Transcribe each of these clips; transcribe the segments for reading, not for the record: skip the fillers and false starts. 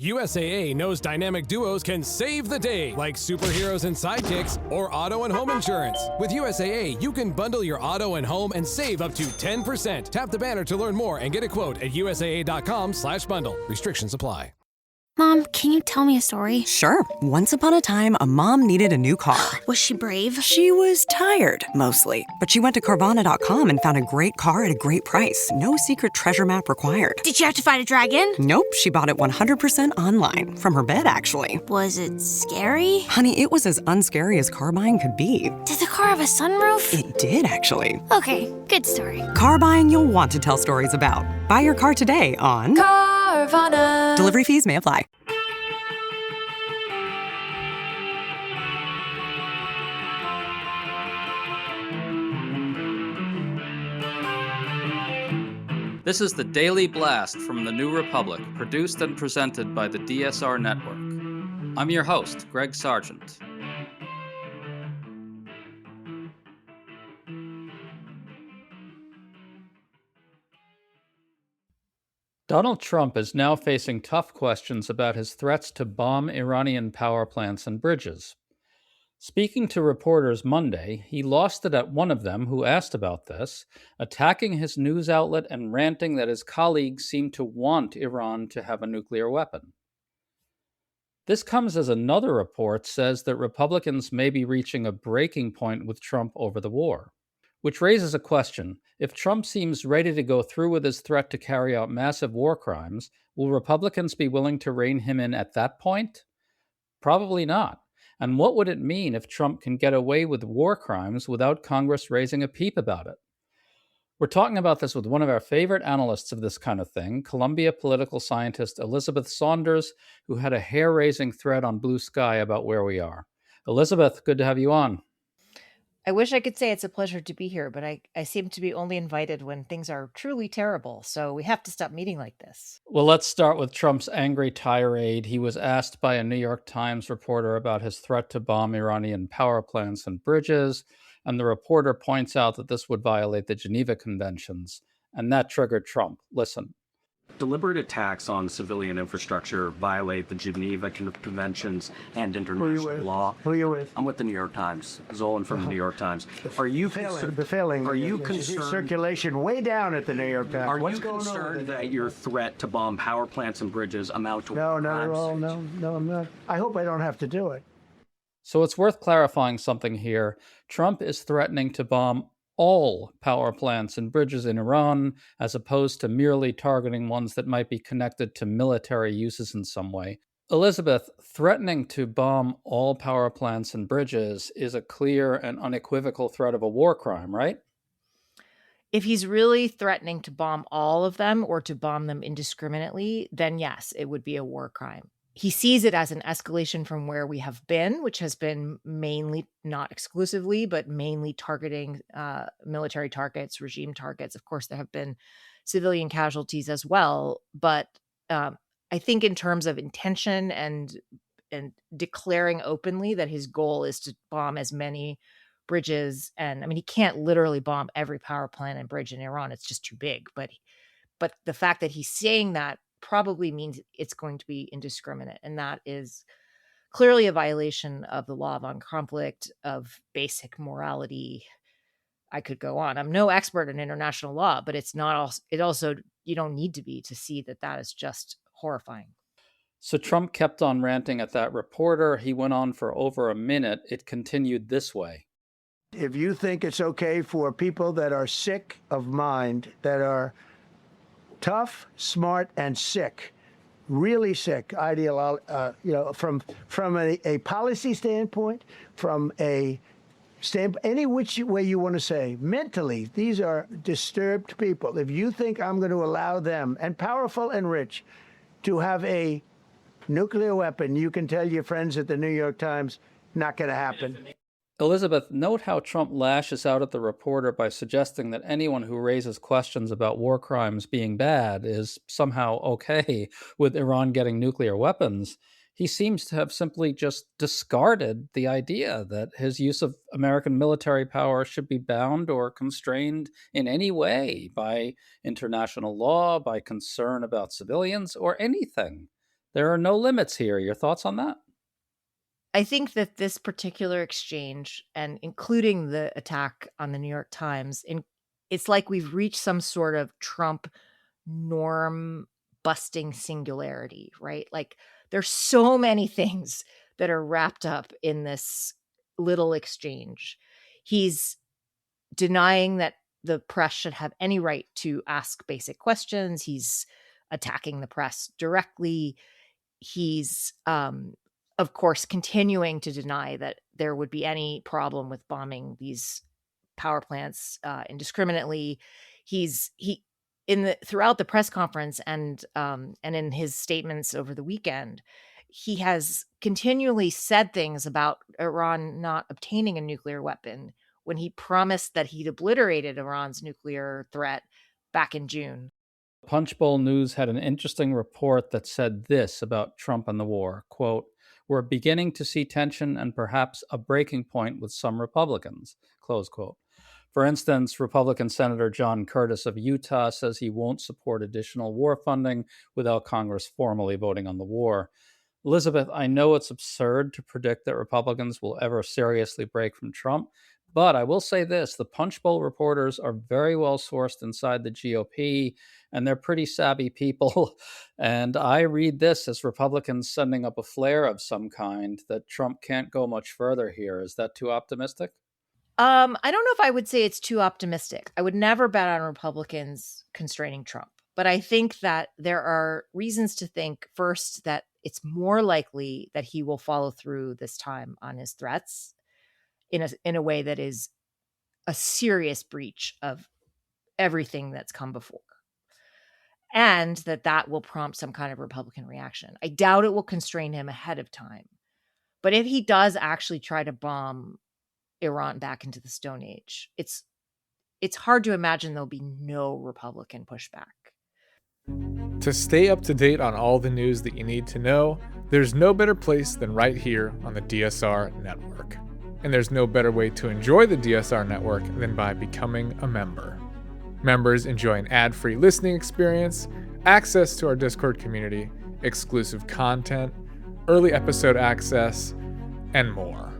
USAA knows dynamic duos can save the day, like superheroes and sidekicks, or auto and home insurance. With USAA, you can bundle your auto and home and save up to 10%. Tap the banner to learn more and get a quote at usaa.com/bundle. Restrictions apply. Mom, can you tell me a story? Sure. Once upon a time, a mom needed a new car. Was she brave? She was tired, mostly. But she went to Carvana.com and found a great car at a great price. No secret treasure map required. Did she have to fight a dragon? Nope, she bought it 100% online. From her bed, actually. Was it scary? Honey, it was as unscary as car buying could be. Did the car have a sunroof? It did, actually. Okay, good story. Car buying you'll want to tell stories about. Buy your car today on Carvana. Delivery fees may apply. This is the Daily Blast from the New Republic, produced and presented by the DSR Network. I'm your host, Greg Sargent. Donald Trump is now facing tough questions about his threats to bomb Iranian power plants and bridges. Speaking to reporters Monday, he lost it at one of them who asked about this, attacking his news outlet and ranting that his colleagues seem to want Iran to have a nuclear weapon. This comes as another report says that Republicans may be reaching a breaking point with Trump over the war, which raises a question. If Trump seems ready to go through with his threat to carry out massive war crimes, will Republicans be willing to rein him in at that point? Probably not. And what would it mean if Trump can get away with war crimes without Congress raising a peep about it? We're talking about this with one of our favorite analysts of this kind of thing, Columbia political scientist Elizabeth Saunders, who had a hair-raising thread on Blue Sky about where we are. Elizabeth, good to have you on. I wish I could say it's a pleasure to be here, but I seem to be only invited when things are truly terrible, so we have to stop meeting like this. Well, let's start with Trump's angry tirade. He was asked by a New York Times reporter about his threat to bomb Iranian power plants and bridges, and the reporter points out that this would violate the Geneva Conventions, and that triggered Trump. Listen. Deliberate attacks on civilian infrastructure violate the Geneva Conventions and international law. Who are you with? I'm with the New York Times. Zolan from the New York Times. Are you failing? Are you concerned? Circulation way down at the New York Times. Are you concerned that your threat to bomb power plants and bridges amount to No, not at all. No, I'm not. I hope I don't have to do it. So it's worth clarifying something here. Trump is threatening to bomb all power plants and bridges in Iran, as opposed to merely targeting ones that might be connected to military uses in some way. Elizabeth, threatening to bomb all power plants and bridges is a clear and unequivocal threat of a war crime, right? If he's really threatening to bomb all of them or to bomb them indiscriminately, then yes, it would be a war crime. He sees it as an escalation from where we have been, which has been mainly, not exclusively, but mainly targeting military targets, regime targets. Of course, there have been civilian casualties as well. But I think in terms of intention and declaring openly that his goal is to bomb as many bridges, and I mean, he can't literally bomb every power plant and bridge in Iran. It's just too big. But the fact that he's saying that probably means it's going to be indiscriminate. And that is clearly a violation of the law of armed conflict, of basic morality. I could go on. I'm no expert in international law, but it's not. It also, you don't need to be to see that that is just horrifying. So Trump kept on ranting at that reporter. He went on for over a minute. It continued this way. If you think it's okay for people that are sick of mind, that are tough, smart, and sick, really sick, from a policy standpoint, from a any which way you want to say, mentally, these are disturbed people. If you think I'm going to allow them, and powerful and rich, to have a nuclear weapon, you can tell your friends at the New York Times, not going to happen. Elizabeth, note how Trump lashes out at the reporter by suggesting that anyone who raises questions about war crimes being bad is somehow okay with Iran getting nuclear weapons. He seems to have simply just discarded the idea that his use of American military power should be bound or constrained in any way by international law, by concern about civilians, or anything. There are no limits here. Your thoughts on that? I think that this particular exchange, and including the attack on the New York Times, it's like we've reached some sort of Trump norm busting singularity, right? Like there's so many things that are wrapped up in this little exchange. He's denying that the press should have any right to ask basic questions. He's attacking the press directly. He's, of course, continuing to deny that there would be any problem with bombing these power plants indiscriminately. He throughout the press conference and in his statements over the weekend, he has continually said things about Iran not obtaining a nuclear weapon when he promised that he'd obliterated Iran's nuclear threat back in June. Punchbowl News had an interesting report that said this about Trump and the war, quote, "We're beginning to see tension and perhaps a breaking point with some Republicans," close quote. For instance, Republican Senator John Curtis of Utah says he won't support additional war funding without Congress formally voting on the war. Elizabeth, I know it's absurd to predict that Republicans will ever seriously break from Trump, but I will say this, the Punchbowl reporters are very well sourced inside the GOP, and they're pretty savvy people. And I read this as Republicans sending up a flare of some kind that Trump can't go much further here. Is that too optimistic? I don't know if I would say it's too optimistic. I would never bet on Republicans constraining Trump. But I think that there are reasons to think, first, that it's more likely that he will follow through this time on his threats in a way that is a serious breach of everything that's come before. And that will prompt some kind of Republican reaction. I doubt it will constrain him ahead of time. But if he does actually try to bomb Iran back into the Stone Age, it's hard to imagine there'll be no Republican pushback. To stay up to date on all the news that you need to know, there's no better place than right here on the DSR network. And there's no better way to enjoy the DSR network than by becoming a member. Members enjoy an ad-free listening experience, access to our Discord community, exclusive content, early episode access, and more.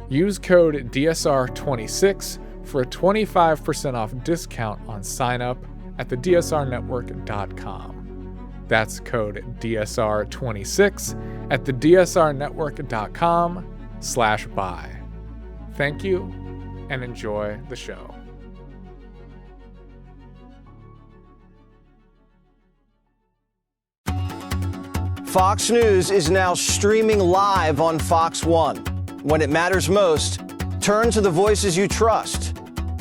Use code DSR26 for a 25% off discount on sign up at thedsrnetwork.com. That's code DSR26 at thedsrnetwork.com/buy. Thank you and enjoy the show. Fox News is now streaming live on Fox One. When it matters most, turn to the voices you trust.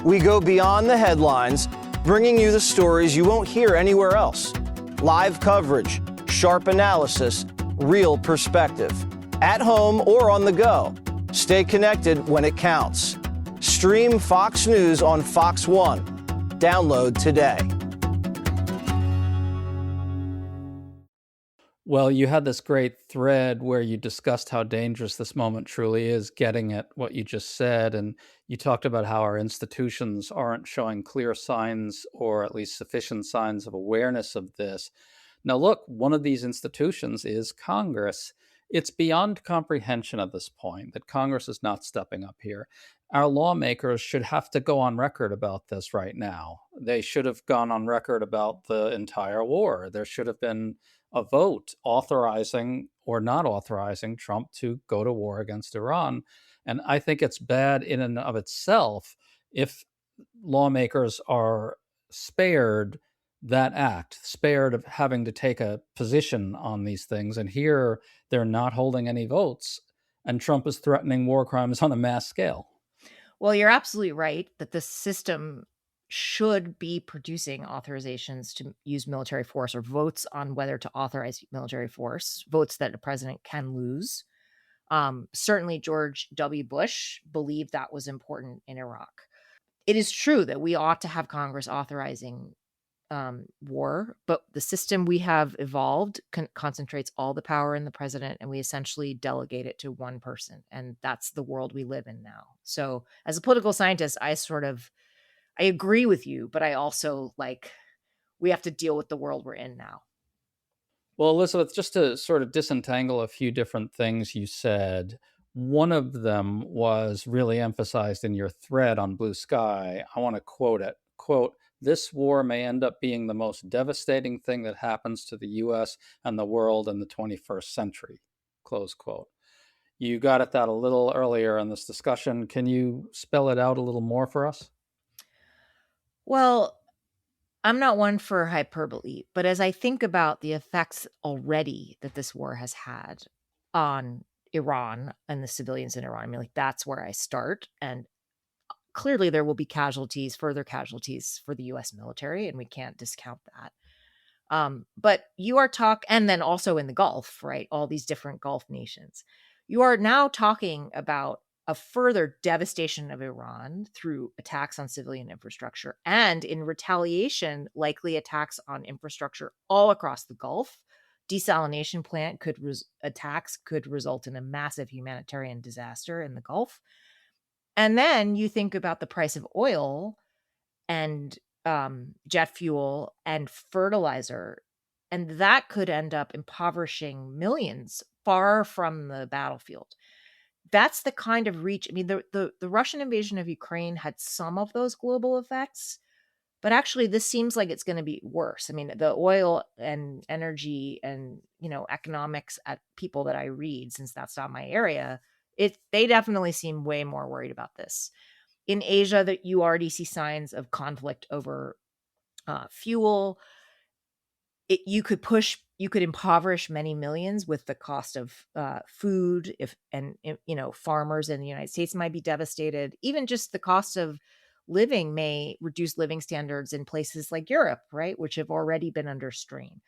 We go beyond the headlines, bringing you the stories you won't hear anywhere else. Live coverage, sharp analysis, real perspective. At home or on the go, stay connected when it counts. Stream Fox News on Fox One. Download today. Well, you had this great thread where you discussed how dangerous this moment truly is, getting at what you just said. And you talked about how our institutions aren't showing clear signs, or at least sufficient signs of awareness of this. Now, look, one of these institutions is Congress. It's beyond comprehension at this point that Congress is not stepping up here. Our lawmakers should have to go on record about this right now. They should have gone on record about the entire war. There should have been a vote authorizing or not authorizing Trump to go to war against Iran. And I think it's bad in and of itself if lawmakers are spared that act, spared of having to take a position on these things. And here they're not holding any votes, and Trump is threatening war crimes on a mass scale. Well, you're absolutely right that the system should be producing authorizations to use military force, or votes on whether to authorize military force, votes that a president can lose. Certainly George W. Bush believed that was important in Iraq. It is true that we ought to have Congress authorizing war, but the system we have evolved concentrates all the power in the president, and we essentially delegate it to one person. And that's the world we live in now. So as a political scientist, I agree with you, but I also we have to deal with the world we're in now. Well, Elizabeth, just to sort of disentangle a few different things you said, one of them was really emphasized in your thread on Blue Sky. I want to quote it. Quote, "This war may end up being the most devastating thing that happens to the US and the world in the 21st century." Close quote. You got at that a little earlier in this discussion. Can you spell it out a little more for us? Well, I'm not one for hyperbole, but as I think about the effects already that this war has had on Iran and the civilians in Iran, I mean, like, that's where I start. And clearly there will be casualties, further casualties for the US military, and we can't discount that. But you are and then also in the Gulf, right? All these different Gulf nations. You are now talking about a further devastation of Iran through attacks on civilian infrastructure and in retaliation, likely attacks on infrastructure all across the Gulf. Desalination plant attacks could result in a massive humanitarian disaster in the Gulf. And then you think about the price of oil and jet fuel and fertilizer, and that could end up impoverishing millions far from the battlefield. That's the kind of reach. I mean, the Russian invasion of Ukraine had some of those global effects, but actually this seems like it's going to be worse. I mean, the oil and energy and, economics at people that I read, since that's not my area, they definitely seem way more worried about this. In Asia, that you already see signs of conflict over fuel. You could impoverish many millions with the cost of food. Farmers in the United States might be devastated. Even just the cost of living may reduce living standards in places like Europe, right, which have already been under strain.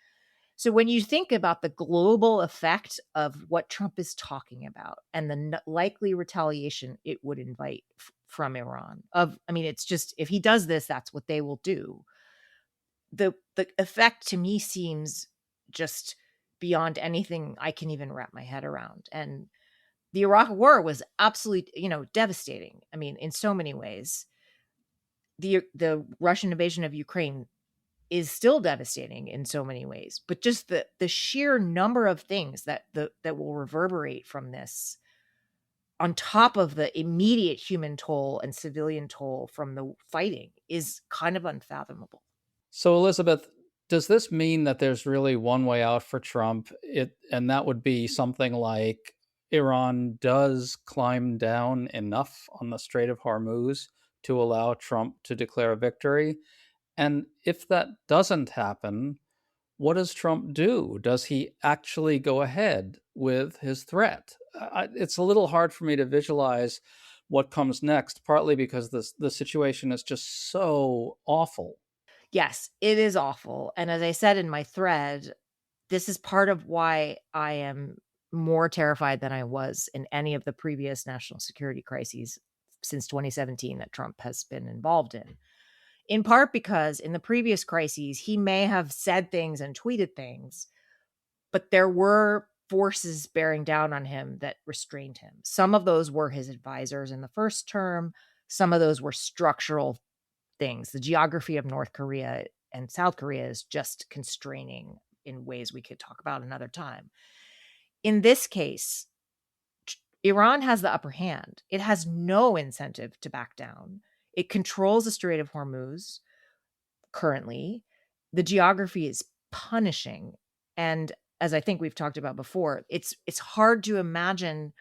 So when you think about the global effect of what Trump is talking about and the likely retaliation it would invite from Iran, it's just, if he does this, that's what they will do. The effect to me seems just beyond anything I can even wrap my head around. And the Iraq War was absolutely, devastating. I mean, in so many ways. The Russian invasion of Ukraine is still devastating in so many ways, but just the sheer number of things that will reverberate from this, on top of the immediate human toll and civilian toll from the fighting, is kind of unfathomable. So, Elizabeth, does this mean that there's really one way out for Trump? And that would be something like Iran does climb down enough on the Strait of Hormuz to allow Trump to declare a victory? And if that doesn't happen, what does Trump do? Does he actually go ahead with his threat? It's a little hard for me to visualize what comes next, partly because the situation is just so awful. Yes, it is awful. And as I said in my thread, this is part of why I am more terrified than I was in any of the previous national security crises since 2017 that Trump has been involved in part because in the previous crises, he may have said things and tweeted things, but there were forces bearing down on him that restrained him. Some of those were his advisors in the first term. Some of those were structural things. The geography of North Korea and South Korea is just constraining in ways we could talk about another time. In this case, Iran has the upper hand. It has no incentive to back down. It controls the Strait of Hormuz currently. The geography is punishing. And as I think we've talked about before, it's hard to imagine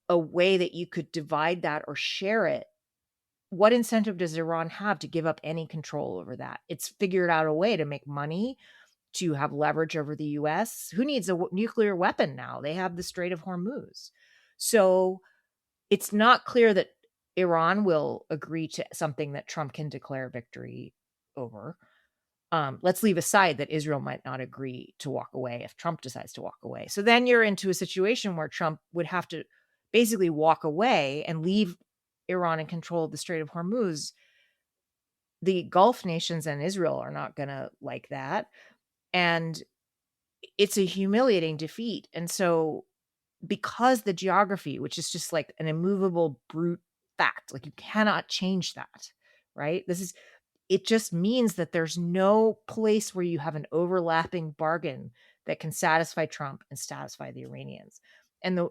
a way that you could divide that or share it. What incentive does Iran have to give up any control over that? It's figured out a way to make money, to have leverage over the US. Who needs a nuclear weapon now? They have the Strait of Hormuz. So it's not clear that Iran will agree to something that Trump can declare victory over. Let's leave aside that Israel might not agree to walk away if Trump decides to walk away. So then you're into a situation where Trump would have to basically walk away and leave Iran in control of the Strait of Hormuz. The Gulf nations and Israel are not going to like that. And it's a humiliating defeat. And so because the geography, which is just like an immovable brute fact, like you cannot change that, right? It just means that there's no place where you have an overlapping bargain that can satisfy Trump and satisfy the Iranians. And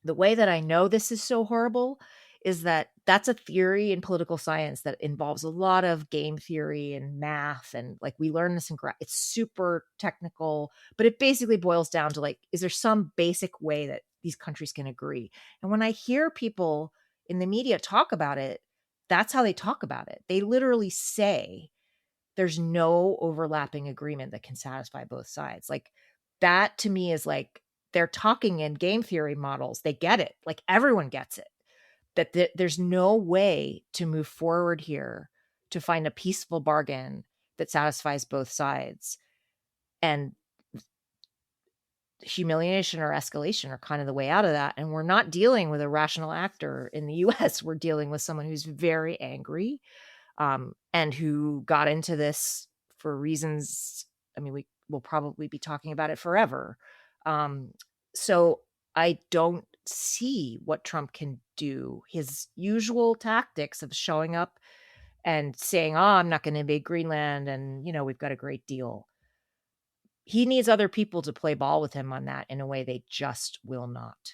the way that I know this is so horrible is that that's a theory in political science that involves a lot of game theory and math. And like we learn this it's super technical, but it basically boils down to like, is there some basic way that these countries can agree? And when I hear people in the media talk about it, that's how they talk about it. They literally say there's no overlapping agreement that can satisfy both sides. Like that to me is like, they're talking in game theory models. They get it. Like everyone gets it. That there's no way to move forward here to find a peaceful bargain that satisfies both sides. And humiliation or escalation are kind of the way out of that. And we're not dealing with a rational actor in the US. We're dealing with someone who's very angry and who got into this for reasons. I mean, we will probably be talking about it forever. So I don't see what Trump can do. His usual tactics of showing up and saying, oh, I'm not going to invade Greenland and, you know, we've got a great deal. He needs other people to play ball with him on that in a way they just will not.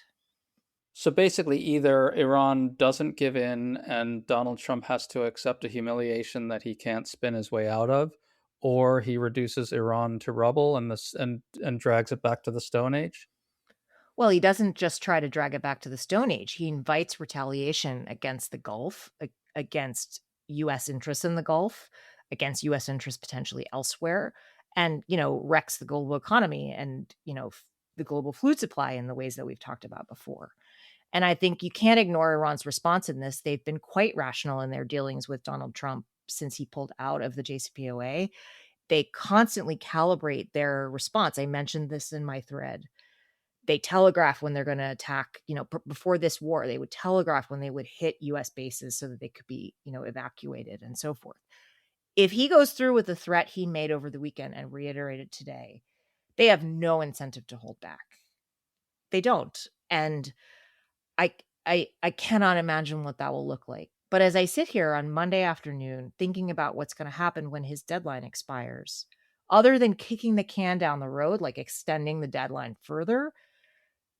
So basically, either Iran doesn't give in and Donald Trump has to accept a humiliation that he can't spin his way out of, or he reduces Iran to rubble and drags it back to the Stone Age. Well, he doesn't just try to drag it back to the Stone Age. He invites retaliation against the Gulf, against U.S. interests in the Gulf, against U.S. interests potentially elsewhere, and, you know, wrecks the global economy and, you know, the global food supply in the ways that we've talked about before. And I think you can't ignore Iran's response in this. They've been quite rational in their dealings with Donald Trump since he pulled out of the JCPOA. They constantly calibrate their response. I mentioned this in my thread. They telegraph when they're going to attack, you know, before this war, they would telegraph when they would hit US bases so that they could be, you know, evacuated and so forth. If he goes through with the threat he made over the weekend and reiterated today, they have no incentive to hold back. They don't. And I cannot imagine what that will look like. But as I sit here on Monday afternoon, thinking about what's going to happen when his deadline expires, other than kicking the can down the road, like extending the deadline further,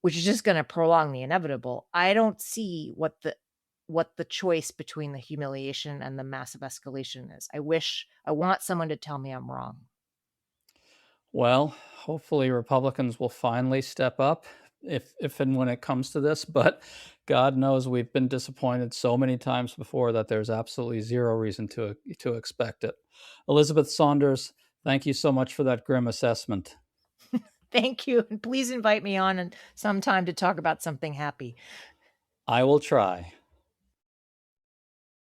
which is just going to prolong the inevitable, I don't see what the choice between the humiliation and the massive escalation is. I want someone to tell me I'm wrong. Well, hopefully Republicans will finally step up if and when it comes to this, but God knows we've been disappointed so many times before that there's absolutely zero reason to expect it. Elizabeth Saunders, thank you so much for that grim assessment. Thank you. And please invite me on sometime to talk about something happy. I will try.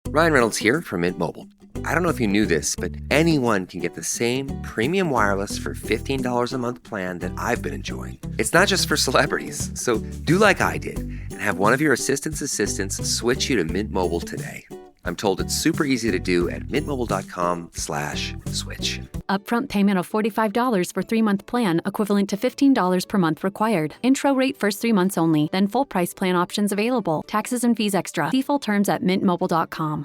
Ryan Reynolds here from Mint Mobile. I don't know if you knew this, but anyone can get the same premium wireless for $15 a month plan that I've been enjoying. It's not just for celebrities. So do like I did and have one of your assistants switch you to Mint Mobile today. I'm told it's super easy to do at mintmobile.com/switch. Upfront payment of $45 for 3-month plan, equivalent to $15 per month required. Intro rate first 3 months only, then full price plan options available. Taxes and fees extra. See full terms at mintmobile.com.